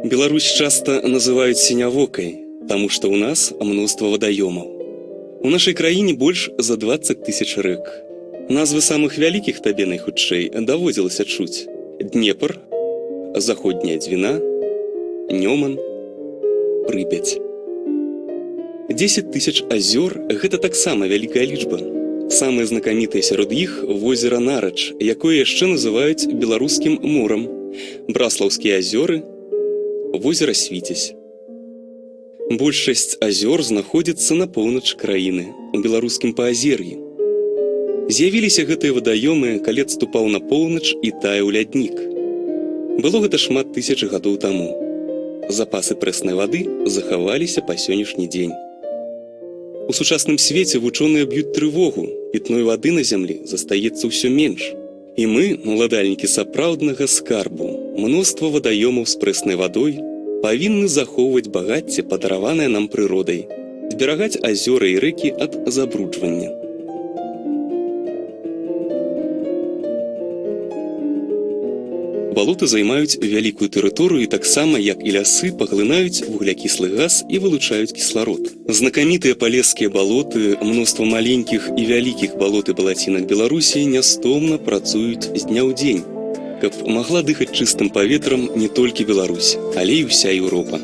Беларусь часто называют синявокай, потому что у нас множество водоемов. У нашей краине больше за 20 тысяч рэк. Назвы самых вялікіх табе найхутчэй даводзілася чуць: Днепр, Заходняя Двина, Неман, Припять. 10 тысяч азёр – гэта таксама вялікая лічба. Самыя знакамітыя сярод іх возера Нарач, якое яшчэ называюць беларускім морам, Браслаўскія азёры, возера Свіцязь. Большасць азёр знаходзіцца на поўнач краіны, у беларускім паазер'і. З'явіліся гэтыя вадаёмы, калі адступаў на поўнач і таяў ляднік. Было гэта шмат тысяч гадоў таму. Запасы прэснай вады захаваліся па сённяшні дзень. У сучасным свеце вучоныя б'юць трывогу, пітной вады на зямлі застаецца ўсё менш. І мы, уладальнікі сапраўднага скарбу, мноства вадаёмаў з прэснай вадой, павінны захоўваць багацце, падараванае нам прыродай, зберагаць азёры і рэкі ад забруджвання. Балоты займаюць вялікую тэрыторыю і таксама, як і лясы, паглынаюць вуглякіслы газ і вылучаюць кісларод. Знакамітыя палескія балоты, мноства маленькіх і вялікіх балот і балацінак Беларусі нястомна працуюць з дня ў дзень, каб магла дыхаць чыстым паветрам не толькі Беларусь, але і ўся Еўропа.